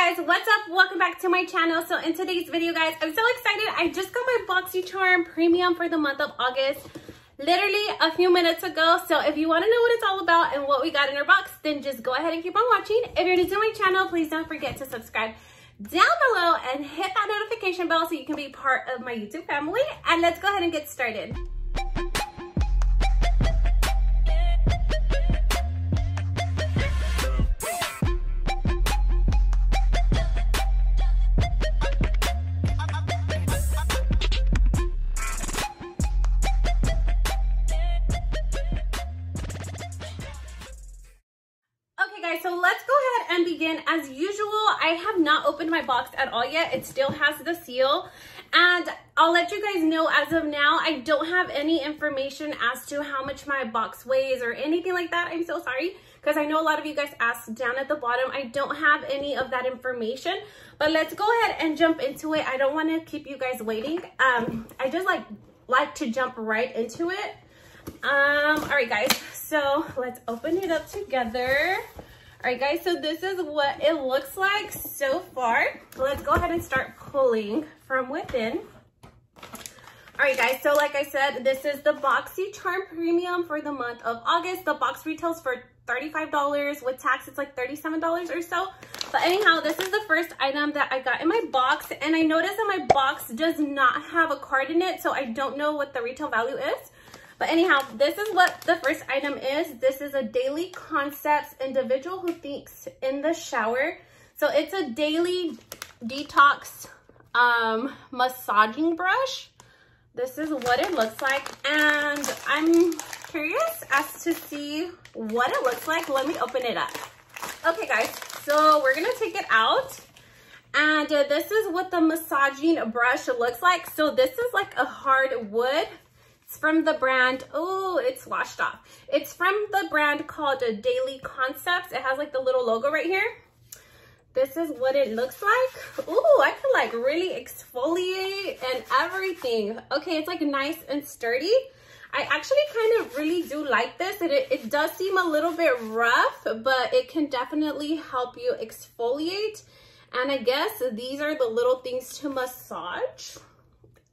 Guys, what's up? Welcome back to my channel. So in today's video, guys, I'm so excited. I just got my Boxycharm premium for the month of August literally a few minutes ago. So if you want to know what it's all about and what we got in our box, then just go ahead and keep on watching. If you're new to my channel, please don't forget to subscribe down below and hit that notification bell so you can be part of my YouTube family. And let's go ahead and get started. So let's go ahead and begin. As usual, I have not opened my box at all yet. It still has the seal, and I'll let you guys know as of now, I don't have any information as to how much my box weighs or anything like that. I'm so sorry, because I know a lot of you guys asked down at the bottom. I don't have any of that information, but let's go ahead and jump into it. I don't want to keep you guys waiting. I just like to jump right into it. All right, guys, so let's open it up together. All right, guys, so this is what it looks like so far. Let's go ahead and start pulling from within. All right, guys, so like I said, this is the Boxycharm Premium for the month of August. The box retails for $35. With tax, it's like $37 or so. But anyhow, this is the first item that I got in my box, and I noticed that my box does not have a card in it, so I don't know what the retail value is. But anyhow, this is what the first item is. This is a Daily Concepts Individual Who Thinks in the Shower. So it's a daily detox massaging brush. This is what it looks like. And I'm curious as to see what it looks like. Let me open it up. Okay, guys, so we're going to take it out. And this is what the massaging brush looks like. So this is like a hard wood. It's from the brand, oh, it's washed off. It's from the brand called Daily Concepts. It has like the little logo right here. This is what it looks like. Oh, I can like really exfoliate and everything. Okay, it's like nice and sturdy. I actually kind of really do like this. It does seem a little bit rough, but it can definitely help you exfoliate. And I guess these are the little things to massage.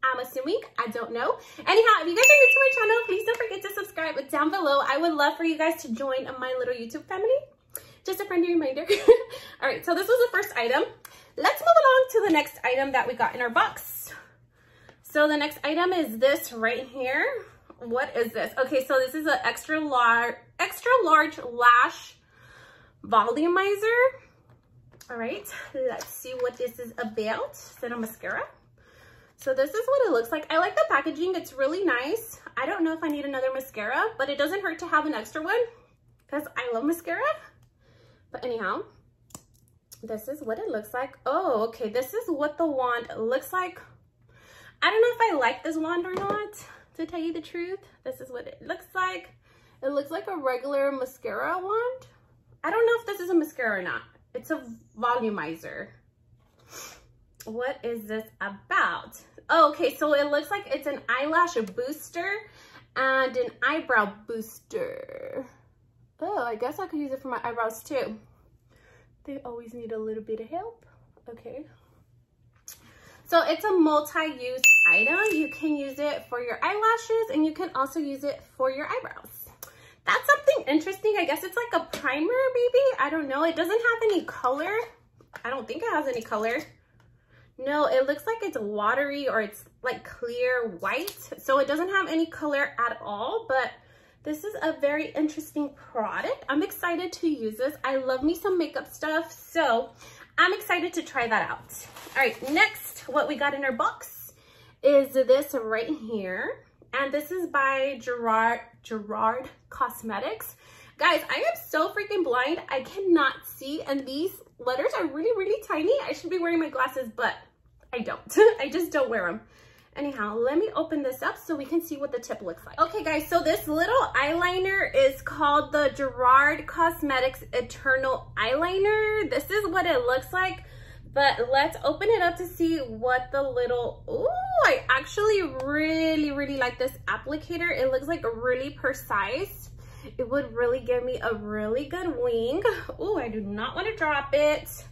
I'm assuming, I don't know. Anyhow, if you guys are new to my channel, please don't forget to subscribe down below. I would love for you guys to join my little YouTube family. Just a friendly reminder. All right, so this was the first item. Let's move along to the next item that we got in our box. So the next item is this right here. What is this? Okay, so this is an extra large lash volumizer. All right, let's see what this is about. Is it a mascara? So this is what it looks like. I like the packaging. It's really nice. I don't know if I need another mascara, but it doesn't hurt to have an extra one because I love mascara. But anyhow, this is what it looks like. Oh, okay. This is what the wand looks like. I don't know if I like this wand or not, to tell you the truth. This is what it looks like. It looks like a regular mascara wand. I don't know if this is a mascara or not. It's a volumizer. What is this about? Oh, okay, so it looks like it's an eyelash booster and an eyebrow booster. Oh, I guess I could use it for my eyebrows too. They always need a little bit of help. Okay. So it's a multi-use item. You can use it for your eyelashes and you can also use it for your eyebrows. That's something interesting. I guess it's like a primer, maybe. I don't know. It doesn't have any color. I don't think it has any color. No, it looks like it's watery or it's like clear white. So it doesn't have any color at all, but this is a very interesting product. I'm excited to use this. I love me some makeup stuff, so I'm excited to try that out. All right, next, what we got in our box is this right here. And this is by Gerard Cosmetics. Guys, I am so freaking blind. I cannot see, and these letters are really, really tiny. I should be wearing my glasses, but I don't. I just don't wear them. Anyhow, let me open this up so we can see what the tip looks like. Okay, guys, so this little eyeliner is called the Gerard Cosmetics Eternal Eyeliner. This is what it looks like, but let's open it up to see what the little, ooh, I actually really, really like this applicator. It looks like really precise. It would really give me a really good wing. Ooh, I do not want to drop it.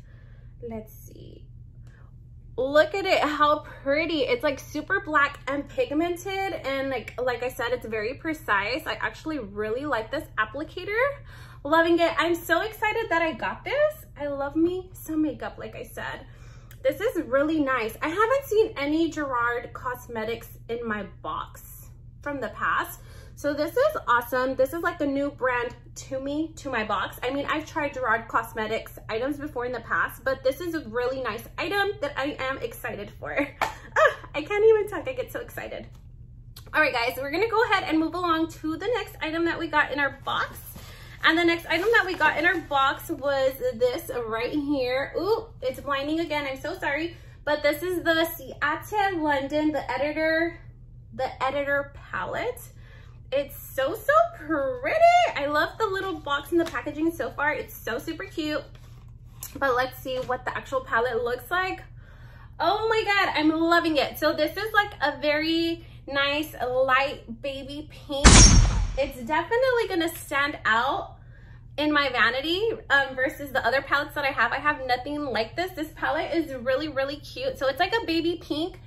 Let's see. Look at it, how pretty. It's like super black and pigmented, and like I said, it's very precise. I actually really like this applicator. Loving it. I'm so excited that I got this. I love me some makeup, like I said. This is really nice. I haven't seen any Gerard cosmetics in my box from the past. So this is awesome. This is like a new brand to me, to my box. I mean, I've tried Gerard cosmetics items before in the past, but this is a really nice item that I am excited for. I can't even talk, I get so excited. All right, guys, we're gonna go ahead and move along to the next item that we got in our box. And the next item that we got in our box was this right here. Ooh, it's blinding again, I'm so sorry. But this is the Ciate London, the editor palette. It's so pretty. I love the little box and the packaging so far. It's so super cute. But let's see what the actual palette looks like. Oh my God, I'm loving it. So this is like a very nice light baby pink. It's definitely gonna stand out in my vanity versus the other palettes that I have. I have nothing like this. This palette is really cute. So it's like a baby pink,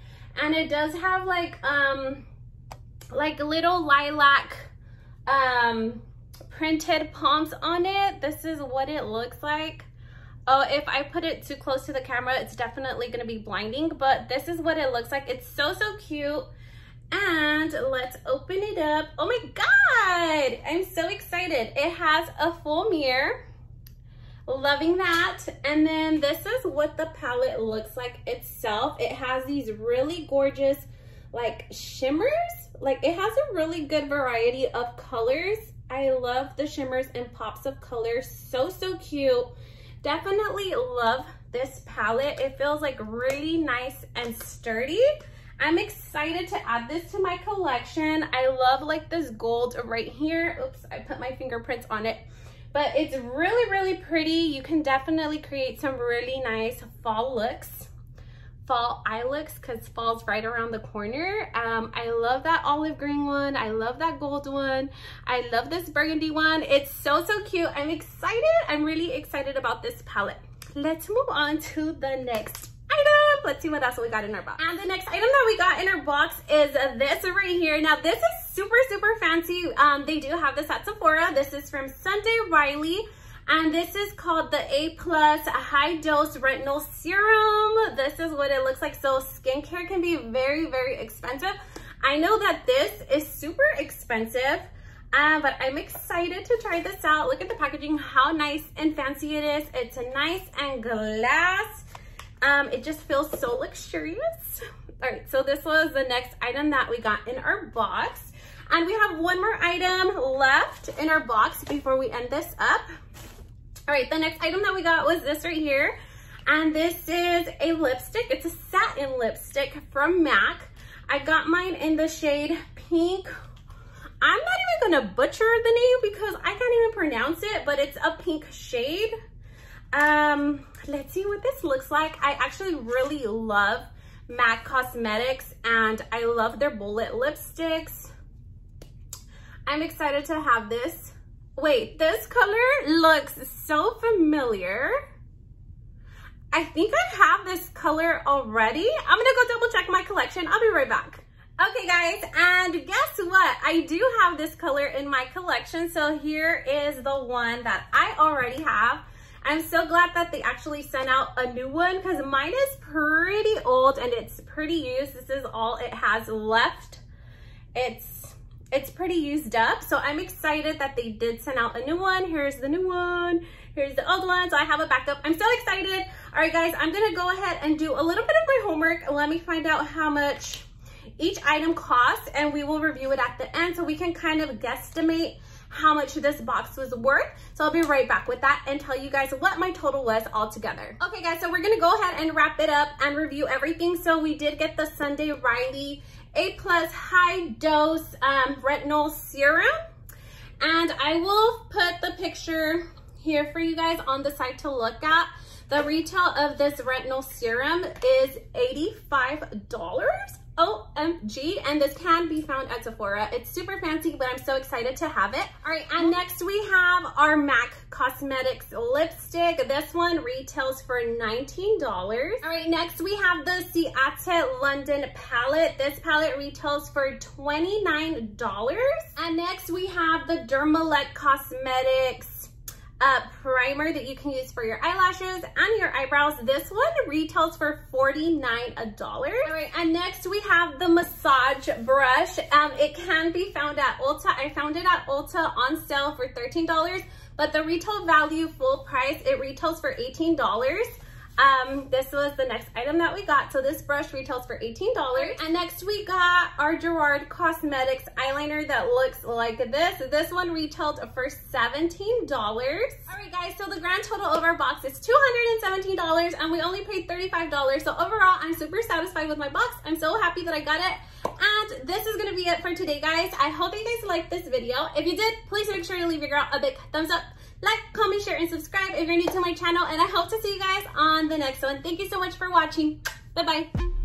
and it does have like little lilac printed palms on it. This is what it looks like. Oh, if I put it too close to the camera, it's definitely gonna be blinding, but this is what it looks like. It's so cute. And let's open it up. Oh my God, I'm so excited. It has a full mirror. Loving that. And then this is what the palette looks like itself. It has these really gorgeous like shimmers. Like it has a really good variety of colors. I love the shimmers and pops of color. So cute. Definitely love this palette. It feels like really nice and sturdy. I'm excited to add this to my collection. I love like this gold right here. Oops, I put my fingerprints on it. But it's really pretty. You can definitely create some really nice fall looks, fall eye looks, because fall's right around the corner. I love that olive green one. I love that gold one. I love this burgundy one. It's so cute. I'm excited. I'm really excited about this palette. Let's move on to the next item. Let's see what else we got in our box. And the next item that we got in our box is this right here. Now this is super fancy. They do have this at Sephora. This is from Sunday Riley, and this is called the A+ High Dose Retinol Serum. This is what it looks like. So skincare can be very expensive. I know that this is super expensive, but I'm excited to try this out. Look at the packaging, how nice and fancy it is. It's nice and glass. It just feels so luxurious. All right, so this was the next item that we got in our box. And we have one more item left in our box before we end this up. All right, the next item that we got was this right here. And this is a lipstick. It's a satin lipstick from M.A.C. I got mine in the shade pink. I'm not even gonna butcher the name because I can't even pronounce it, but it's a pink shade. Let's see what this looks like. I actually really love M.A.C Cosmetics, and I love their bullet lipsticks. I'm excited to have this. Wait, this color looks so familiar. I think I have this color already. I'm gonna go double check my collection. I'll be right back. Okay guys, and guess what? I do have this color in my collection. So here is the one that I already have. I'm so glad that they actually sent out a new one because mine is pretty old and it's pretty used. This is all it has left. It's pretty used up. So I'm excited that they did send out a new one. Here's the new one. Here's the old one. So I have a backup. I'm so excited. All right, guys, I'm going to go ahead and do a little bit of my homework. Let me find out how much each item costs, and we will review it at the end so we can kind of guesstimate how much this box was worth. So I'll be right back with that and tell you guys what my total was all together. Okay guys, so we're gonna go ahead and wrap it up and review everything. So we did get the Sunday Riley A+ High Dose Retinol Serum, and I will put the picture here for you guys on the side to look at. The retail of this retinol serum is $85. OMG, and this can be found at Sephora. It's super fancy, but I'm so excited to have it. All right, and next we have our M.A.C Cosmetics lipstick. This one retails for $19. All right, next we have the Ciate London palette. This palette retails for $29. And next we have the Dermelect Cosmetics primer that you can use for your eyelashes and your eyebrows. This one retails for $49. All right, and next we have the massage brush. It can be found at Ulta. I found it at Ulta on sale for $13, but the retail value full price, it retails for $18. This was the next item that we got. So this brush retails for $18. And next we got our Gerard Cosmetics eyeliner that looks like this. This one retailed for $17. All right, guys, so the grand total of our box is $217, and we only paid $35. So overall, I'm super satisfied with my box. I'm so happy that I got it. And this is gonna be it for today, guys. I hope you guys liked this video. If you did, please make sure you leave your girl a big thumbs up. Like, comment, share, and subscribe if you're new to my channel, and I hope to see you guys on the next one. Thank you so much for watching. Bye-bye.